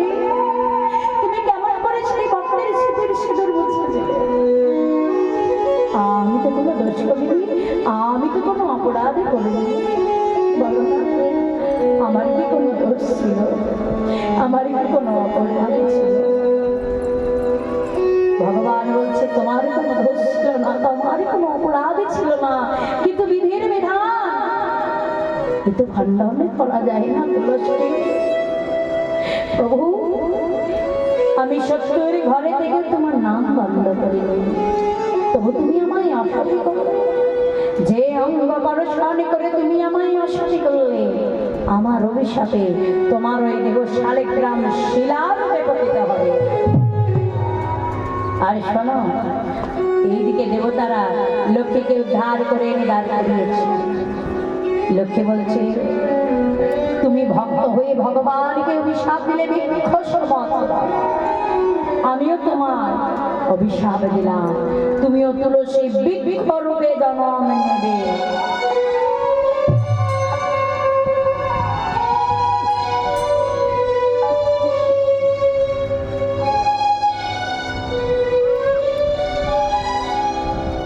তুলসী তুমি কেমন করে সেই ভক্তের সিঁদুর সিঁদুর মুছে আমি তো কোনো দোষ করিনি, আমি তো কোনো অপরাধ করিনি। বলো না আমার কি কোনো দোষ ছিল, আমার কি কোনো অপরাধ ছিল? ভগবান বলছে তোমার কোনো দোষ ছিল না, তোমার কোনো অপরাধ ছিল না, কিন্তু বিধির বিধান কিন্তু খণ্ডন করা যায় না। তুলসী প্রভু আমি সত্যের ঘরে থেকে তোমার নাম বন্ধ করি, তবু তুমি আমায় অসতী করলে, যে অঙ্গ পরস্পর করে তুমি আমায় অসতী করলে, আমার অভিশাপে তোমার ওই দেব শালিগ্রাম শিলারূপে পতিত হবে। আর শোনো, এইদিকে দেবতারা লক্ষ্মীকে উদ্ধার করে এনে দাঁড় করিয়েছে। লক্ষ্মী বলছে তুমি ভক্ত হয়ে ভগবানকে অভিশাপ দিলে বৃক্ষ সর্বত, আমিও তোমার অভিশাপ দিলাম, তুমিও তুলসী বৃক্ষ রূপে জন্ম নেবে।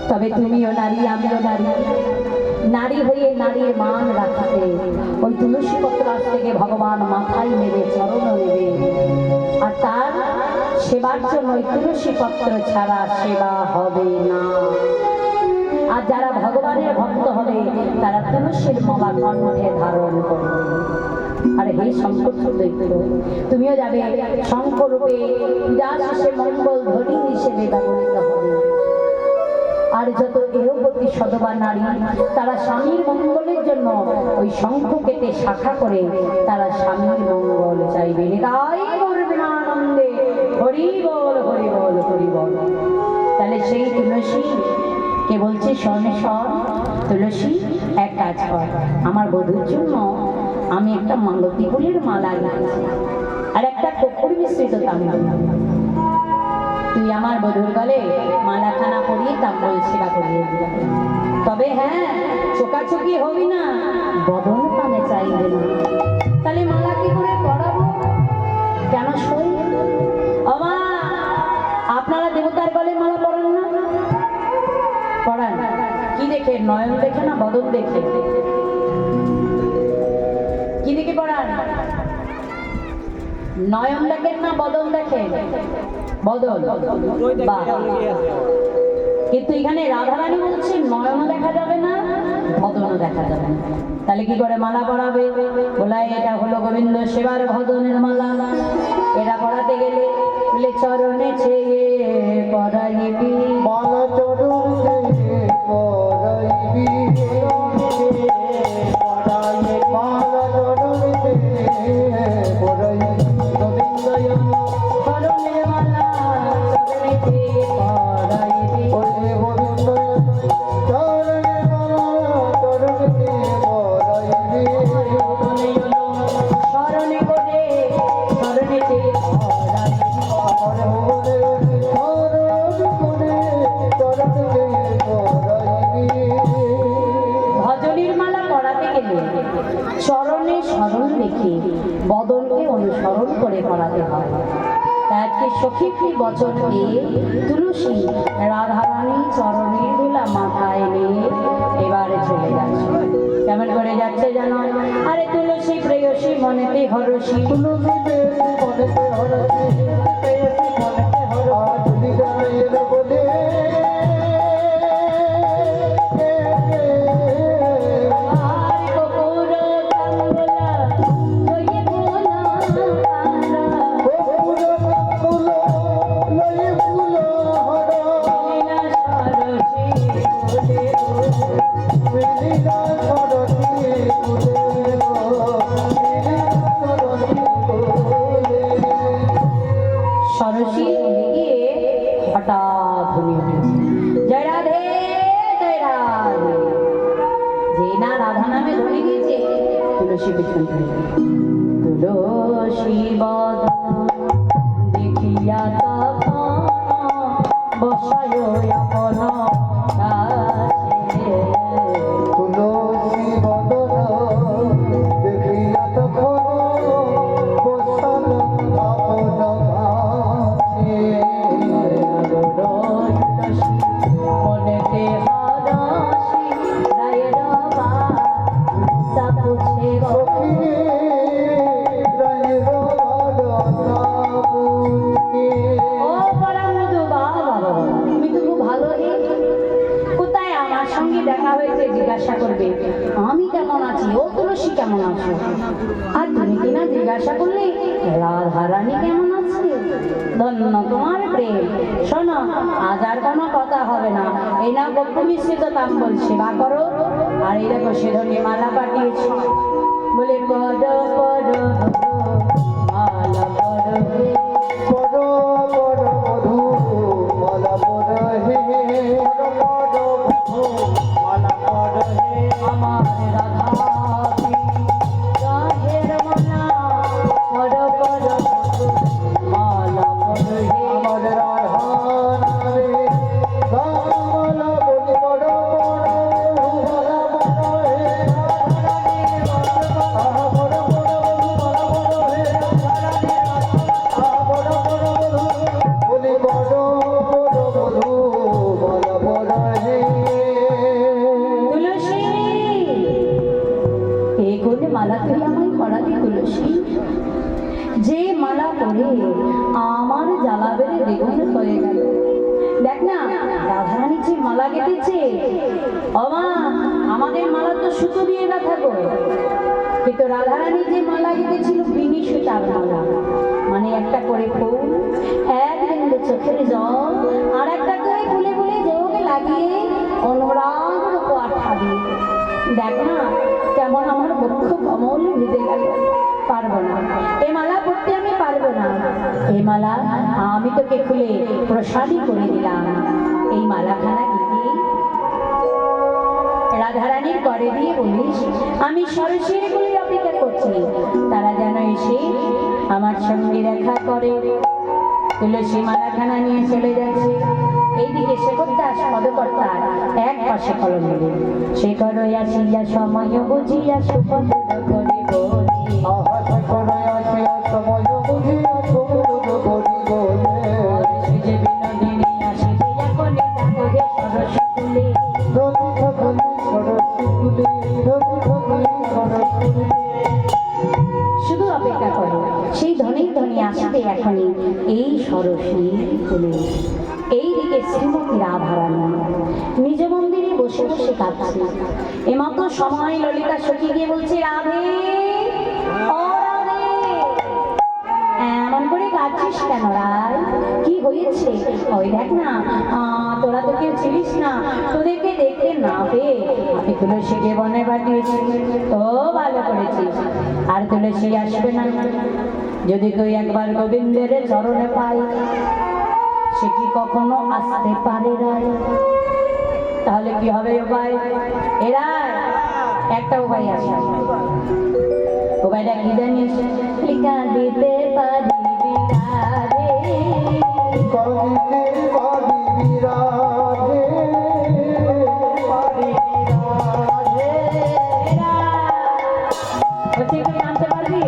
তবে তুমিও নারী, আমিও নারী, নারী হয়ে নারীর মান রাখাতে ওই তুলসী পত্র থেকে ভগবান মাথায় নেবে, চরণ নেবে, আর তার সেবার জন্য ওই তুলসী পত্র ছাড়া সেবা হবে না। আর যারা ভগবানের ভক্ত হবে তারা তুলসীর মালা কণ্ঠে ধারণ করবে। আর হে শঙ্কর দৈত্য, তুমিও যাবে শঙ্করূপে পূজা শেষে মঙ্গল ধ্বনি হিসেবে ব্যবহৃত হবে। আর যত এরপতি সদবা নারী তারা স্বামীর মঙ্গলের জন্য ওই শঙ্খ কেটে শাখা করে তারা স্বামীর মঙ্গল চাইবে। গাই করবে না আনন্দে হরি বল হরি বল হরি বল। তাহলে সেই তুলসী কে বলছে স্বর্ণেশ্বর তুলসী এক কাজ কর, আমার বধূর জন্য আমি একটা মালতী ফুলের মালা গেছি আর একটা কপুর মিশ্রিত তাম্বুল, তুই আমার বধূর গলে মালাখানা পরিয়ে তাম্বুল সেবা করিয়ে দিলাম। তবে হ্যাঁ, চোকাচুকি হবি না, বদন পানে চাইবে না। তাহলে মালা কি করে পরাবো, কেন সই? আমা আপনারা দেবতার গলে মালা পরান না? পরান কি দেখে? নয়ন দেখে না বদন দেখে? কি দেখে পরান? নয়ন দেখেন না বদন দেখে? বদন। কিন্তু এখানে রাধারানী বলছে নয়নও দেখা যাবে না, বদনও দেখা যাবে না। তাহলে কি করে মালা পরাবে? বলে এটা হলো গোবিন্দ সেবার ভদনের মালা। এটা পরাতে গেলে বলে চরণে ছেয়ে পরাইবি, মালা চরণ ছেয়ে পরাইবি, মালা চরণ ছেয়ে পরাইবি, গোবিন্দয় চরণের মালা চরণে ছেয়ে পরাইবি, বলে গোবিন্দয় চরণে মালা চরণ ছেয়ে পরাইবি, স্মরণে করে চরণে ছেয়ে পরাইবি, আমার হরে স্মরণ করে চরণ ছেয়ে পরাইবি। ভজনের মালা পরাতে গেলে চরণে স্মরণ রেখে বদনকে অনুসরণ করে পরাতে হয়। তাই আজকে সখীকে বচন দিয়ে তুলসী রাধারানী চরণের ধুলা মাথায় নিয়ে এবারে চলে যাচ্ছে। কেমন করে যাচ্ছে জানো? আরে তুলসী প্রেয়সী মনেতে হরসী, তুলসী পেয়েছি মনেতে হরসি, পেয়েছি মনেতে হরসি, আধুলি গায়ের বলে আর কপুর তাম্বুলা লইয়ে ভোলা তারা, কপুর তাম্বুল লয়ে ফুল হর, লীলা সরসী বলে মিলিলা সরসি ফুলে গো, মিলিলা সরসি ফুলে। সরসী গিয়ে হঠাৎ ধ্বনি উঠেছে, জয় রাধে জয় রাধে। যে না রাধা নামে ধ্বনি দিয়েছে তুলসী পিছন থেকে তুলসী বদন দেখিয়া তখন বসায় আপন কাছে, তুলসী বদন দেখিয়া তখন বসাল আপন কেমন আছো? আর তুমি কি না জিজ্ঞাসা করলে রাধারানী কেমন আছে? ধন্য তোমার প্রেম। শোনো, আজ আর কোনো কথা হবে না, এই না গপ্প মিশ্রিত তাম্বল সেবা করো। আর এই দেখো সেধনী মালা পাঠিয়েছি, বলে পদ পদ মালা পদ পদ পদ মধু মালা পদ হে পদ মধু মালা পদ হে আমার রাধা রাধের মালা পদ পদ মালা পদ হে আমার রাধা নামে গামালা বলি বড় মালা বড় হে আহা বড় বড় মালা বড় হে আহা বড় বড় বলি বড় বড় মালা বড় হে তুলসী, এই কোন মালা তুই আমায় পরালি তুলসী? যে মালা পরে আমার জ্বালা বেড়ে দ্বিগুণ হয়ে গেল। দেখ না রাধারানী যে মালা গেঁথেছে, অমা আমাদের মালা তো সুতো দিয়ে গাঁথা গো, কিন্তু রাধারানী যে মালা গেঁথেছিল বিনি সুতার মালা, মানে একটা করে ফুল, এক বিন্দু চোখের জল, আর একটা করে ফুলে ফুলে যোগ লাগিয়ে অনুরাগ আঠা দিয়ে। দেখ না কেমন আমার বক্ষ কমল ভিজে গেল। পারবো না, এ মালা পড়তে আমি পারবো না। এই মালা আমি তোকে খুলে প্রসাদী করে দিলাম। এই মালাখানা দিদি রাধারানীর করে দিয়ে বলিস আমি সরস্বতীর গুলি অপেক্ষা করছি, তারা যেন এসে আমার সঙ্গে দেখা করে। তুলসী মালাখানা নিয়ে চলে যাচ্ছে। এইদিকে শেখরদাস পদকর্তার এক পাশে কলম নেবে। শেখর আসিয়া সময় বুঝিয়া সুপদ করে বলি, আহা সকল আসে সময় বুঝিয়া সমুদ্র বলি বলে যে বিনোদিনী আসিয়া কোনে তাকে সরস্বতী তুলে। রবি ঠাকুর সরস্বতী তুলে রবি ঠাকুর সরস্বতী শুধু অপেক্ষা করো, সেই ধনী ধনী আসবে এখনই এই সরস্বতী তুলে। এইদিকে শ্রীমতী রাধারানী নিজ মন্দিরে বসে বসে কাঁদছে। এমতো সময় ললিতা সখী গিয়ে বলছে, রাধে ও রাধে, এমন করে কাঁদছিস কেন রায়? কি হয়েছে? ওই দেখ না, তোরা তো কেউ ছিলিস না, তোদেরকে দেখতে না পেয়ে আমি তুলসীকে বনে পাঠিয়েছি। তো ভালো করেছিস, আর তুলসী আসবে না। যদি তুই একবার গোবিন্দের চরণে পাই, সে কি কখনো আসতে পারে রায়? তাহলে কি হবে উপায়? এরা একটা উপায় আছে। উপায়টা কি জানিস? লিখা দিতে পারিবি কারে, কবিতে বাড়ি বিরাজে বাড়ি বিরাজে এরা হচ্ছে কি আনতে পারবি?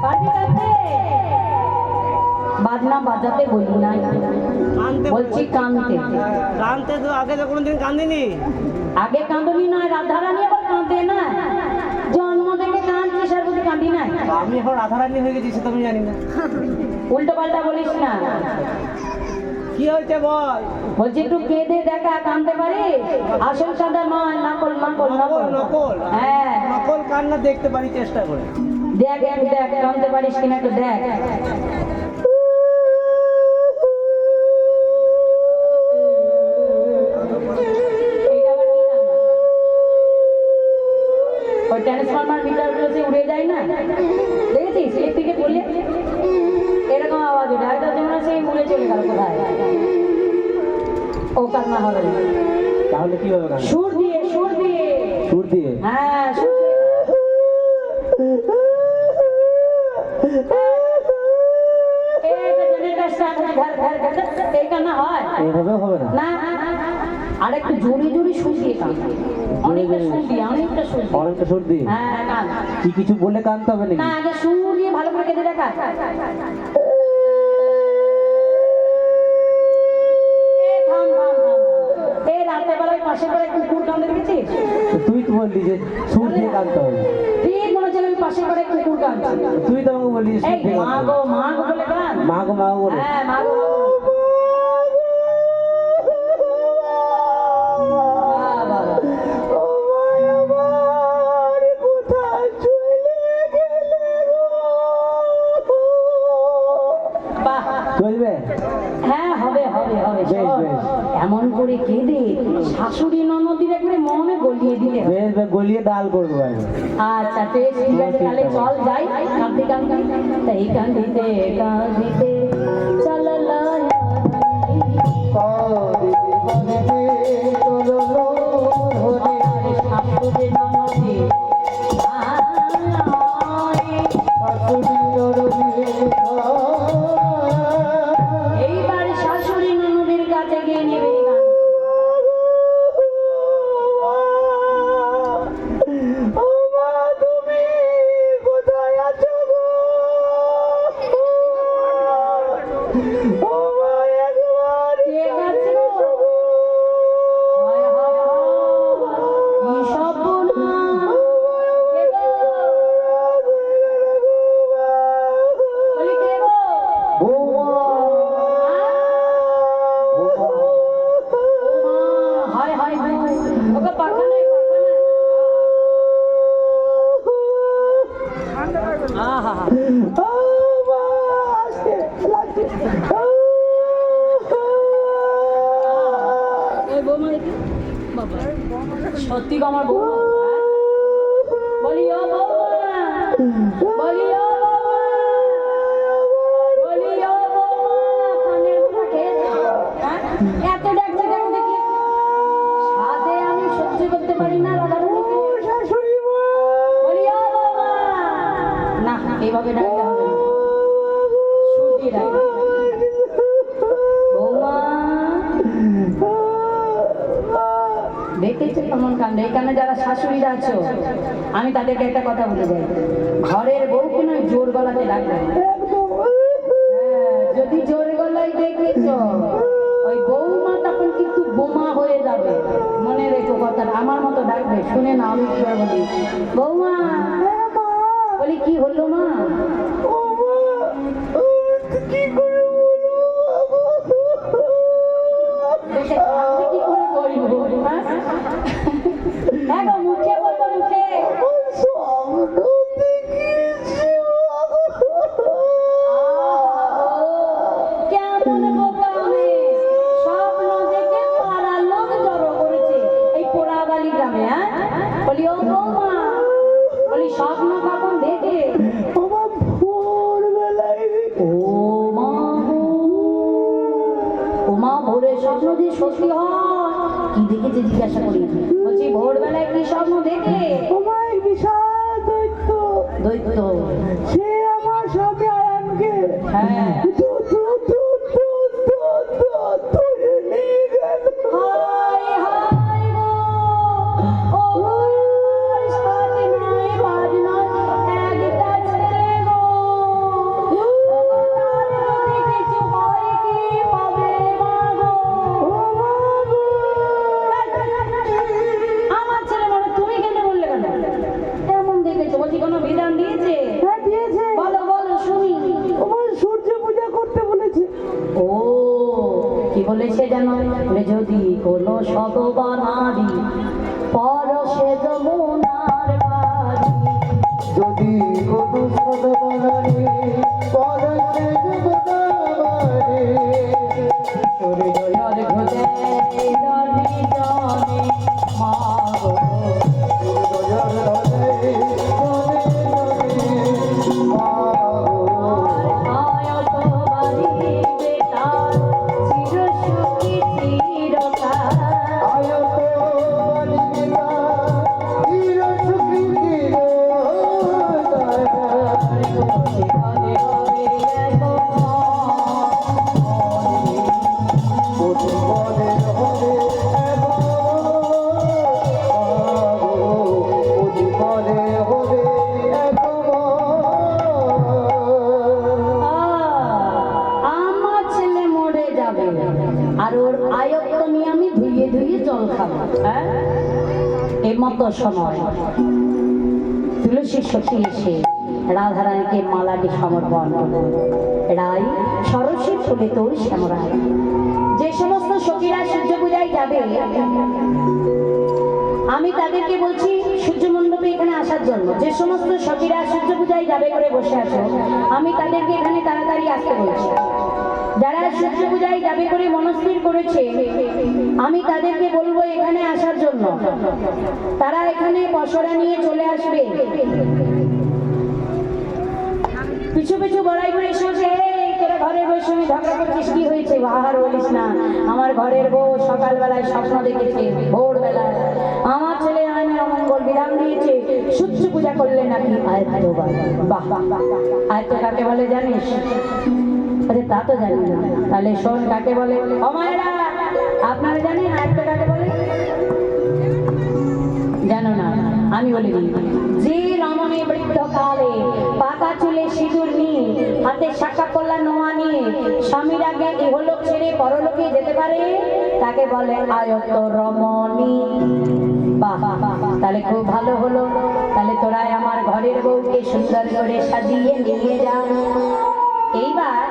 পারবি কাঁদতে? বাজনা বাজাতে বলি না, বলছি কাঁদতে। কানতে তো আগে তো কোনোদিন কান্দিনি। আগে কাঁদনি না, রাধারানী আবার কাঁদে না। জন্ম থেকে কাঁদছিস আর বলতে কাঁদি না। আমি এখন রাধারানী হয়ে গেছি সে তো আমি জানি না। উল্টো পাল্টা বলিস না। কি হয়েছে বল? বলছি একটু কেঁদে দেখা, কাঁদতে পারিস? আসল কাঁদা নয়, নকল নকল নকল নকল। নকল হ্যাঁ নকল কান্না দেখতে পারি চেষ্টা করে। দেখ একটু দেখ, কাঁদতে পারিস কিনা একটু দেখ। এইটা আবার কি কান্না? ওই ট্রান্সফরমার মিটারগুলো সে উড়ে যায় না, দেখেছিস? এর থেকে বললে এরকম আওয়াজ ওঠে, হয়তো তোমরা সেই উড়ে চলে গেল কোথায়। ও কান্না হবে না। তাহলে কি হবে কান্না? সুর দিয়ে, সুর দিয়ে। সুর দিয়ে? হ্যাঁ সুর দিয়ে। এইটা জেনেটার স্টার্ট হয়, ঘর ঘর ঘর, এই কান্না হয় এইভাবেও হবে না? না। আর একটু জোরে জোরে সুর দিয়ে কাঁদে, অনেকটা সুর দিয়ে, অনেকটা সুর দিয়ে। অনেকটা সুর দিয়ে? হ্যাঁ কাঁদ। কি কিছু বলে কানতে হবে নাকি? না আগে সুর দিয়ে ভালো করে কেঁদে দেখা। এ থাম থাম থাম থাম। এই রাতের বেলায় পাশে করে কুকুর কাঁদে দেখেছিস? তো তুই তো বললি যে সুর দিয়ে কানতে হবে। ঠিক মনে হচ্ছে আমি পাশে করে কুকুর কাঁদছি। তুই তো আমাকে বললি যে সুর এই দিয়ে মা কানতে গো হবে। মা গো বলে কাঁদ। মা গো বলে? হ্যাঁ মা গো মা গো। বাবা। এমন করে কেঁদে শাশুড়ি ননদির একবারে মনে গলিয়ে দিলে হবে। বেশ বেশ গলিয়ে ডাল করবো আমি। আচ্ছা বেশ ঠিক আছে, তাহলে চল যাই কাঁদতে কাঁদতে তাই কাঁদিতে কাঁদিতে চালালা কাঁদিতে কাঁদিতে চলো হরি শাশুড়ি ননদি শাশুড়ি নরমি এইবার শাশুড়ি ননদির কাছে গিয়ে নেবে এই গান। ও মা তুমি কোথায় আছো গো ও মা একবার কে কাছে গো? হায় হায় হায়, কি সব বলবো? কে গো? বলি কে গো? ও মা, হায় হায় হায়, ওকে পাখা নাই, পাখা নাই। আহা এই বৌমা দেখি। বাবা, সত্যি গো আমার বৌমা। বলি ও বৌমা, বলি ও বৌমা, বলি ও বৌমা, কানের মোটা খেয়েছো? হ্যাঁ? এত ডাকছে কেন দেখি? সাধে আমি সহ্য করতে পারি না রাধারানীকে। বলি ও বৌমা। না, এইভাবে ডাকতে হবে না। শুধু ডাকতে হবে। বৌমা, দেখেছো কেমন কাণ্ডে? এখানে যারা শাশুড়িরা আছো, আমি তাদেরকে একটা কথা বলে যাই, ঘরের বউকে নয় জোর গলাতে ডাকবে না। হ্যাঁ, যদি জোর গলায় দেখেছো ওই বৌমা তখন কিন্তু বোমা হয়ে যাবে। মনে রেখো কথাটা, আমার মতো ডাকবে। শুনে না আমি কি বলি। বৌমা, বলি কি হলো মা? দেখে আমি কি করে বলবো? হ্যাঁ? হ্যাঁ গো, মুখে বলবো, মুখে। কেমন বোকা আমি! স্বপ্ন দেখে পাড়ার লোক জড়ো করেছে এই পোড়াবালি গ্রামে। হ্যাঁ, বলি ও বৌমা, বলি স্বপ্ন কখন দেখে? ও মা গো, ও মা, ভোরের স্বপ্ন যে সত্যি হয় কি দেখেছে জিজ্ঞাসা করি। বলছি ভোরবেলায় কি স্বপ্ন দেখে? দৈত্য। হ্যাঁ, হায় হায় গো, ও আমার সাথে নাই বাজ নাই একটা ছেলে গো। তার যদি কিছু হয় কি পাবে মা গো? আমার ছেলে মানে তুমি কেন বললে কেন? কেমন দেখেছো? বলছি কোনো বিধান দিয়েছে? বলো বলো শুনি। ও কি বলেছে জানো? বলে যদি কোনো সদবা নারী পরশে যমুনার বাড়ি, যদি কোনো সদবানারি পরশে যমুনাবারে সূর্যোদয়ের ঘুরে জনে জনে মা গো। দয়াল হৃদয়ে জনে জনে মা গো। আয়ত বাড়ি বেটা চির সুখী চিরকাল। আয়ত বালিকা চির সুখী চিরকাল। ঘরে ঘরে এখন প্রতি পদে পদে প্রতি পদে পদে আমার ছেলে মরে যাবে আর ওর আয়ত্ত নিয়ে আমি ধুয়ে ধুয়ে জল খাবো। হ্যাঁ, এই মতো সময় তুলসী সখী এসে রাধারানীকে মালাটি সমর্পণ করল। রাই সরস্বী ফুলে তোর শ্যামরায়। যে সমস্ত সখীরা সূর্য পূজায় যাবে আমি তাদেরকে বলছি সূর্য মণ্ডপে এখানে আসার জন্য। যে সমস্ত সখীরা সূর্য পূজায় যাবে করে বসে আছো, আমি তাদেরকে এখানে তাড়াতাড়ি আসতে বলছি। যারা সূর্য পূজায় যাবে করে মনস্থির করেছে, আমি তাদেরকে বলবো এখানে আসার জন্য। তারা এখানে পসরা নিয়ে চলে আসবে। পিছু পিছু বড়াই করে এসেছে, তোরা ঘরের বউয়ের সঙ্গে ঝগড়া করছিস, কি হয়েছে? আর বলিস না, আমার ঘরের বউ সকালবেলায় স্বপ্ন দেখেছে, ভোরবেলায় আমার ছেলে আমি অমঙ্গল বিধান দিয়েছে, সূর্য পূজা করলে নাকি আয়ত্ত। বাহ, আয়ত্ত কাকে বলে জানিস? আরে তা তো জানি না, তাহলে শোন কাকে বলে। অমায়েরা, আপনারা জানেন আয়ত্ত কাকে বলে? জানো না? আমি বলি, যে রমণী বৃদ্ধকালে পাকা চুলে সিঁদুর নিয়ে হাতে শাখা কলা নোয়া নিয়ে স্বামীর আগে ইহলোক ছেড়ে পরলোকে যেতে পারে, তাকে বলে আয়ত রমণী। বাহ, তাহলে খুব ভালো হলো। তাহলে তোরাই আমার ঘরের বউকে সুন্দর করে সাজিয়ে নিয়ে যা। এইবার